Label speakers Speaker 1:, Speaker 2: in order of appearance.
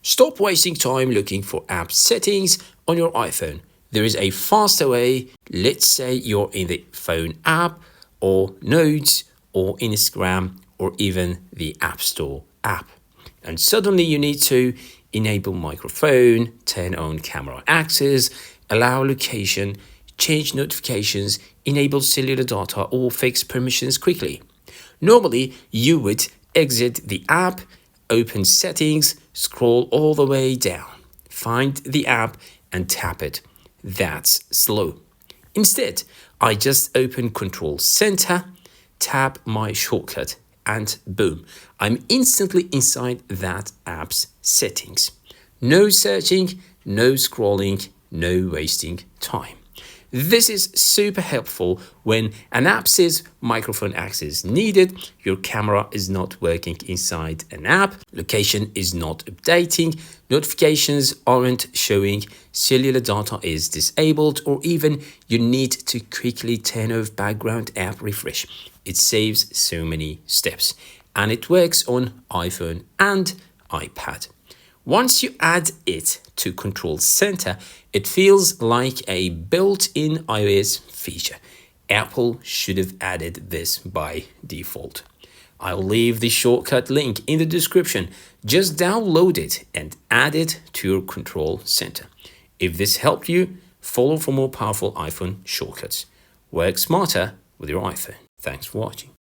Speaker 1: Stop wasting time looking for app settings on your iPhone. There is a faster way. Let's say you're in the phone app or Notes or Instagram or even the App Store app. And suddenly you need to enable microphone, turn on camera access, allow location, change notifications, enable cellular data or fix permissions quickly. Normally, you would exit the app, open settings, scroll all the way down, find the app and tap it. That's slow. Instead, I just open Control Center, tap my shortcut, and boom, I'm instantly inside that app's settings. No searching, no scrolling, no wasting time. This is super helpful when an app says microphone access needed, your camera is not working inside an app, location is not updating, notifications aren't showing, cellular data is disabled, or even you need to quickly turn off background app refresh. It saves so many steps, and it works on iPhone and iPad. Once you add it to Control Center, it feels like a built-in iOS feature. Apple should have added this by default. I'll leave the shortcut link in the description. Just download it and add it to your Control Center. If this helped you, follow for more powerful iPhone shortcuts. Work smarter with your iPhone. Thanks for watching.